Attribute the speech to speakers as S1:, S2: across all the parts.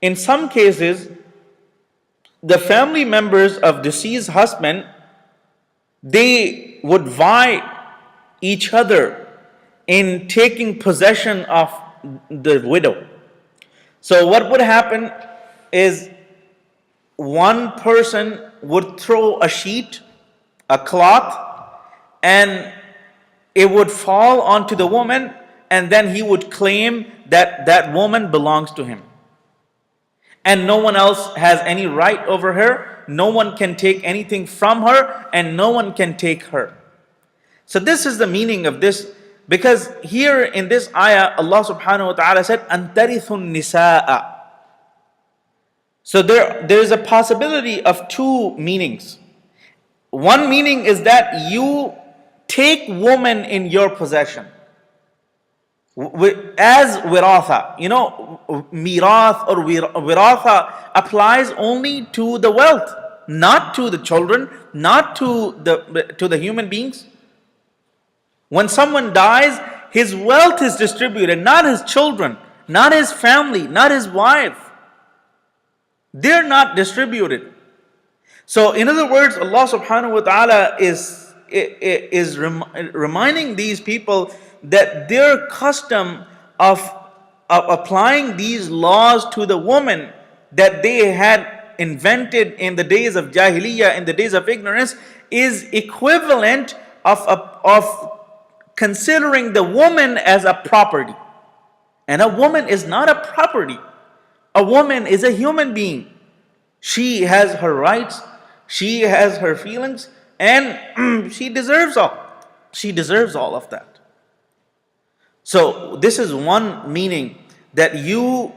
S1: In some cases, the family members of deceased husband, they would vie each other in taking possession of the widow. So what would happen is one person would throw a sheet, a cloth, and it would fall onto the woman, and then he would claim that that woman belongs to him. And no one else has any right over her, no one can take anything from her, and no one can take her. So this is the meaning of this, because here in this ayah, Allah subhanahu wa ta'ala said, "Antarithun nisaa." So there is a possibility of two meanings. One meaning is that you take woman in your possession as wiratha. You know, mirath or wiratha applies only to the wealth, not to the children, not to the human beings. When someone dies, his wealth is distributed, not his children, not his family, not his wife. They're not distributed. So in other words, Allah subhanahu wa ta'ala is reminding these people that their custom of applying these laws to the woman that they had invented in the days of Jahiliyyah, in the days of ignorance, is equivalent of considering the woman as a property. And a woman is not a property. A woman is a human being. She has her rights, she has her feelings, and she deserves all of that. So this is one meaning, that you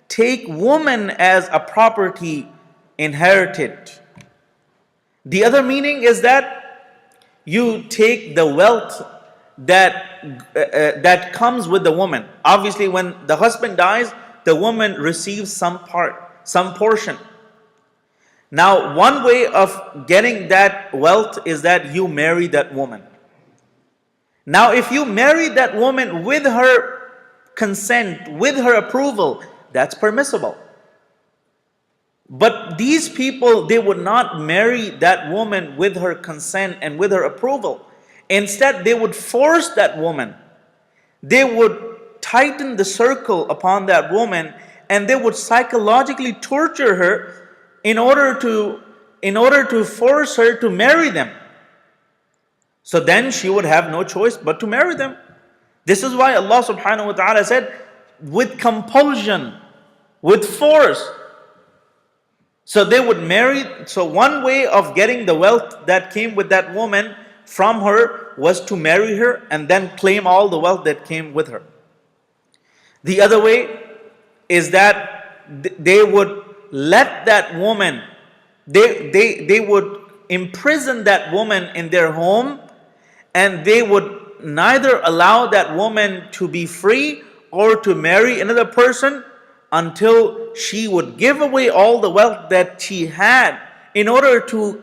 S1: take woman as a property inherited. The other meaning is that you take the wealth that comes with the woman. Obviously, when the husband dies, the woman receives some portion. Now, one way of getting that wealth is that you marry that woman. Now, if you marry that woman with her consent, with her approval, that's permissible. But these people, they would not marry that woman with her consent and with her approval. Instead, they would force that woman. They would tighten the circle upon that woman, and they would psychologically torture her in order to force her to marry them. So then she would have no choice but to marry them. This is why Allah subhanahu wa ta'ala said, with compulsion, with force. So they would marry. So one way of getting the wealth that came with that woman from her was to marry her and then claim all the wealth that came with her. The other way is that they would let that woman, they would imprison that woman in their home, and they would neither allow that woman to be free or to marry another person until she would give away all the wealth that she had in order to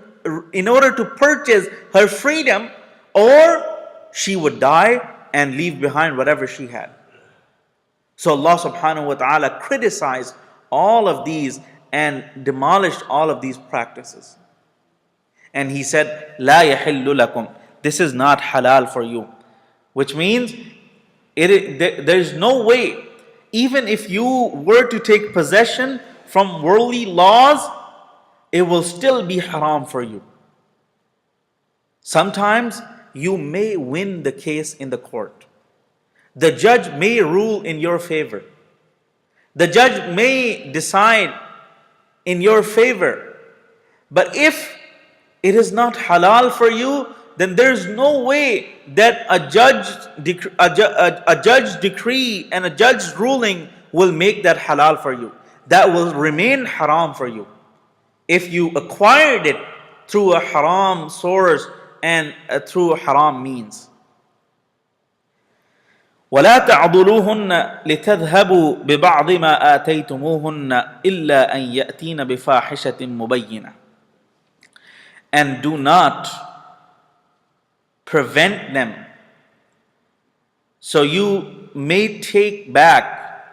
S1: purchase her freedom, or she would die and leave behind whatever she had. So Allah subhanahu wa ta'ala criticized all of these and demolished all of these practices. And He said, "La yahillu lakum." This is not halal for you. Which means there is no way, even if you were to take possession from worldly laws, it will still be haram for you. Sometimes you may win the case in the court. The judge may rule in your favor. The judge may decide in your favor. But if it is not halal for you, then there is no way that a judge decree and a judge's ruling will make that halal for you. That will remain haram for you if you acquired it through a haram source and through haram means. وَلَا تَعْضُلُوهُنَّ لِتَذْهَبُوا بِبَعْضِ مَا آتَيْتُمُوهُنَّ إِلَّا أَنْ يَأْتِينَ بِفَاحِشَةٍ مُبَيِّنَةٍ. And do not prevent them, so you may take back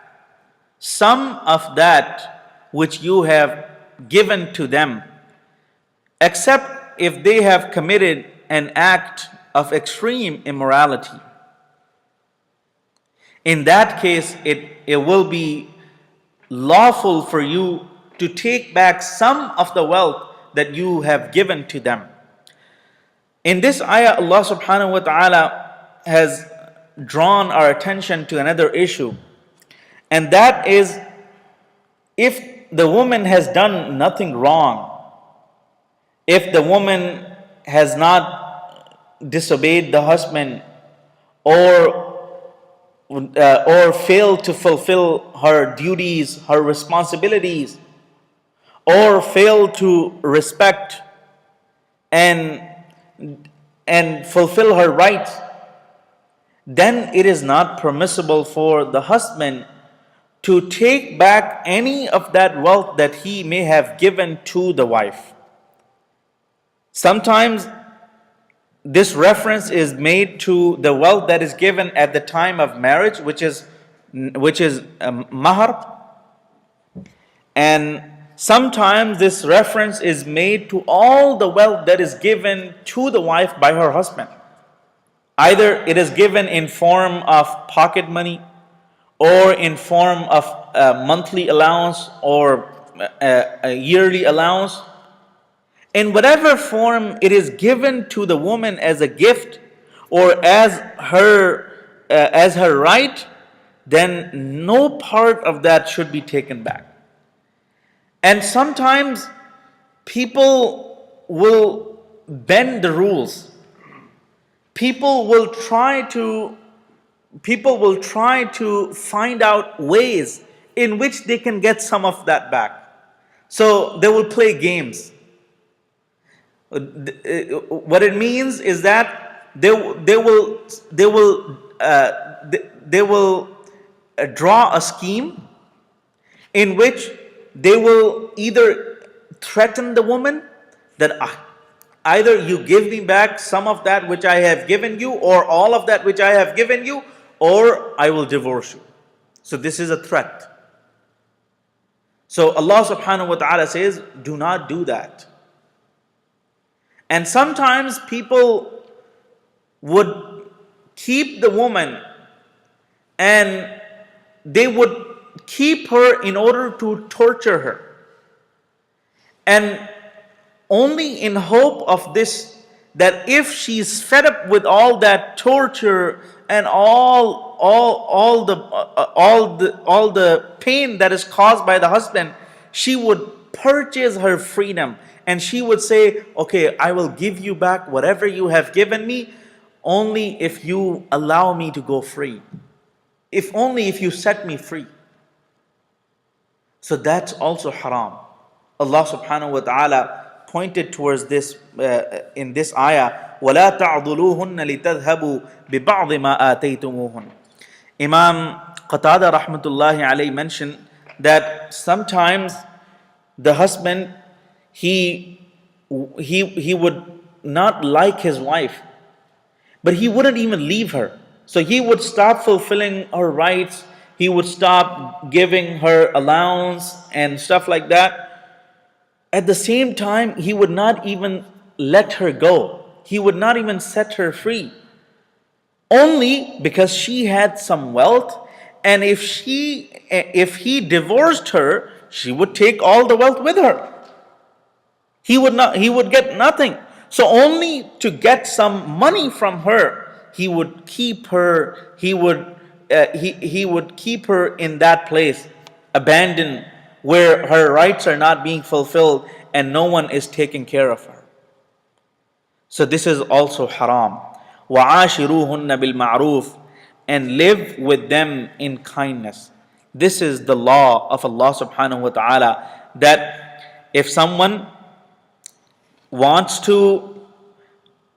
S1: some of that which you have given to them, except if they have committed an act of extreme immorality. In that case, it will be lawful for you to take back some of the wealth that you have given to them. In this ayah, Allah subhanahu wa ta'ala has drawn our attention to another issue, and that is, if the woman has done nothing wrong, if the woman has not disobeyed the husband or failed to fulfill her duties, her responsibilities, or failed to respect and fulfill her rights, then it is not permissible for the husband to take back any of that wealth that he may have given to the wife. Sometimes this reference is made to the wealth that is given at the time of marriage, which is mahar, and sometimes this reference is made to all the wealth that is given to the wife by her husband. Either it is given in form of pocket money, or in form of a monthly allowance or a yearly allowance. In whatever form it is given to the woman as a gift or as her right, then no part of that should be taken back. And sometimes people will bend the rules. People will try to find out ways in which they can get some of that back. So they will play games. What it means is that they will draw a scheme in which they will either threaten the woman that either you give me back some of that which I have given you, or all of that which I have given you, or I will divorce you. So this is a threat. So Allah subhanahu wa ta'ala says, do not do that. And sometimes people would keep the woman and they would keep her in order to torture her. And only in hope of this, that if she's fed up with all that torture and all the pain that is caused by the husband, she would purchase her freedom. And she would say, okay, I will give you back whatever you have given me, only if you allow me to go free. Only if you set me free. So that's also haram. Allah subhanahu wa ta'ala pointed towards this in this ayah, وَلَا تَعْضُلُوهُنَّ لِتَذْهَبُوا بِبَعْضِ مَا آتَيْتُمُوهُنَّ. Imam Qatada rahmatullahi alayhi mentioned that sometimes the husband, he would not like his wife, but he wouldn't even leave her. So he would stop fulfilling her rights, he would stop giving her allowance and stuff like that. At the same time, he would not even let her go. He would not even set her free. Only because she had some wealth, and if he divorced her, she would take all the wealth with her. He would get nothing. So only to get some money from her, he would keep her, he would keep her in that place, abandoned, where her rights are not being fulfilled and no one is taking care of her. So this is also haram. وَعَاشِرُوهُنَّ بِالْمَعْرُوفِ, and live with them in kindness. This is the law of Allah subhanahu wa ta'ala, that if someone wants to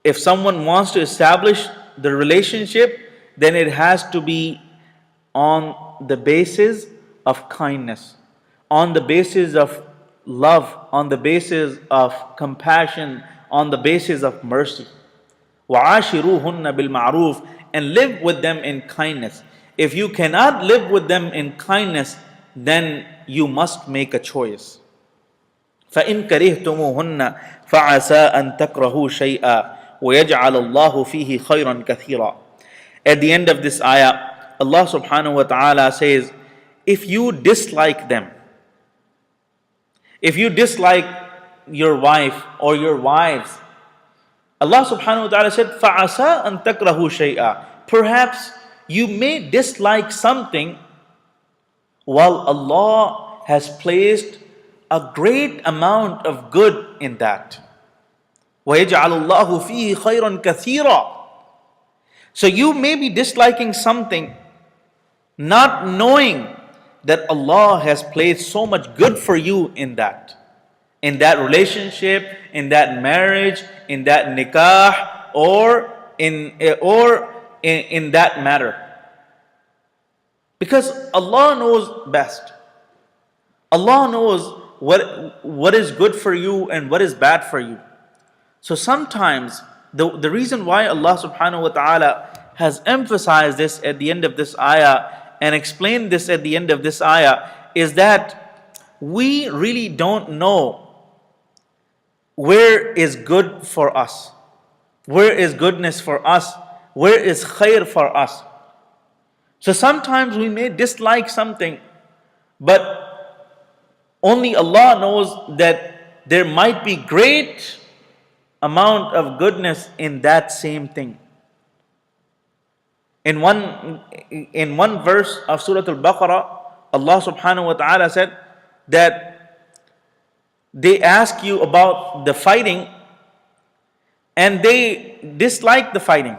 S1: establish the relationship, then it has to be on the basis of kindness, on the basis of love, on the basis of compassion, on the basis of mercy. وَعَاشِرُوهُنَّ بِالْمَعْرُوفِ, and live with them in kindness. If you cannot live with them in kindness, then you must make a choice. فَإِن كَرِهْتُمُوهُنَّ فَعَسَىٰ أَن تَكْرَهُوا شَيْئًا وَيَجْعَلَ اللَّهُ فِيهِ خَيْرًا كَثِيرًا. At the end of this ayah, Allah subhanahu wa ta'ala says, if you dislike them, if you dislike your wife or your wives, Allah subhanahu wa ta'ala said, فَعَسَىٰ أَن تَكْرَهُوا شَيْئًا. Perhaps you may dislike something while Allah has placed a great amount of good in that. وَيَجْعَلُ اللَّهُ فِيهِ خَيْرًا كَثِيرًا. So you may be disliking something, not knowing that Allah has placed so much good for you in that relationship, in that marriage, in that nikah, or in that matter. Because Allah knows best. Allah knows what is good for you and what is bad for you. So sometimes the reason why Allah subhanahu wa ta'ala has emphasized this at the end of this ayah and explained this at the end of this ayah is that we really don't know where is good for us, where is goodness for us, where is khair for us. So sometimes we may dislike something, but only Allah knows that there might be great amount of goodness in that same thing. In one verse of Surah Al-Baqarah, Allah subhanahu wa ta'ala said that they ask you about the fighting and they dislike the fighting.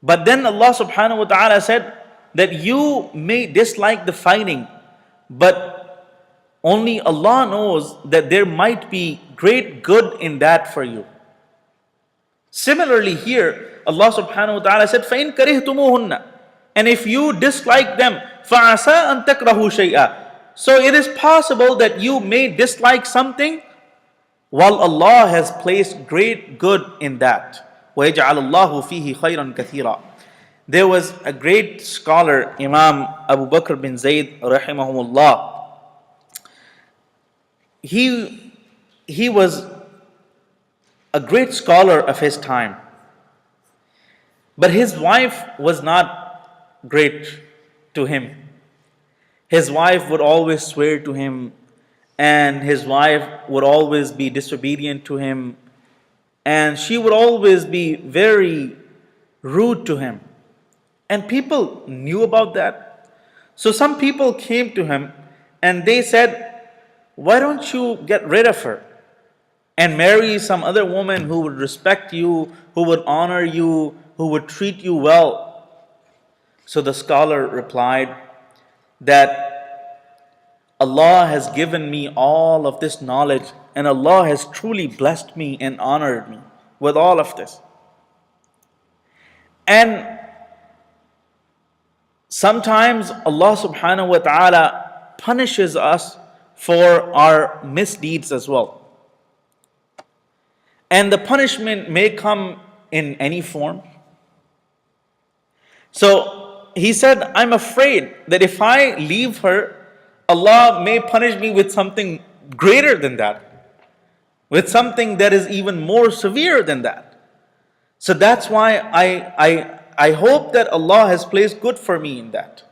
S1: But then Allah subhanahu wa ta'ala said that you may dislike the fighting, but only Allah knows that there might be great good in that for you. Similarly here, Allah subhanahu wa ta'ala said, فَإِن كَرِهْتُمُوهُنَّ. And if you dislike them, فَعَسَىٰ أَن تَكْرَهُوا شَيْئًا. So it is possible that you may dislike something while Allah has placed great good in that. وَيَجْعَلَ اللَّهُ فِيهِ خَيْرًا كَثِيرًا. There was a great scholar, Imam Abu Bakr bin Zayd rahimahumullah. He was a great scholar of his time. But his wife was not great to him. His wife would always swear to him, and his wife would always be disobedient to him, and she would always be very rude to him. And people knew about that. So some people came to him and they said, why don't you get rid of her and marry some other woman who would respect you, who would honor you, who would treat you well? So the scholar replied that Allah has given me all of this knowledge, and Allah has truly blessed me and honored me with all of this. And sometimes Allah subhanahu wa ta'ala punishes us for our misdeeds as well. And the punishment may come in any form. So he said, I'm afraid that if I leave her, Allah may punish me with something greater than that, with something that is even more severe than that. So that's why I hope that Allah has placed good for me in that.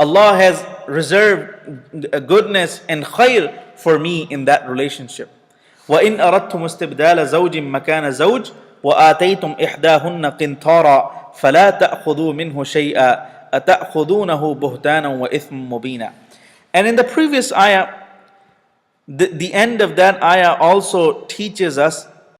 S1: Allah has reserved goodness and khair for me in that relationship. وَإِنْ أَرَدْتُمُ اسْتِبْدَالَ زَوْجٍ مَكَانَ زَوْجٍ وَآتَيْتُمْ إِحْدَاهُنَّ قِنْطَارًا فَلَا تَأْخُذُوا مِنْهُ شَيْئًا أَتَأْخُذُونَهُ بُهْتَانًا وَإِثْمًا مُبِينًا. And in the previous ayah, the end of that ayah also teaches us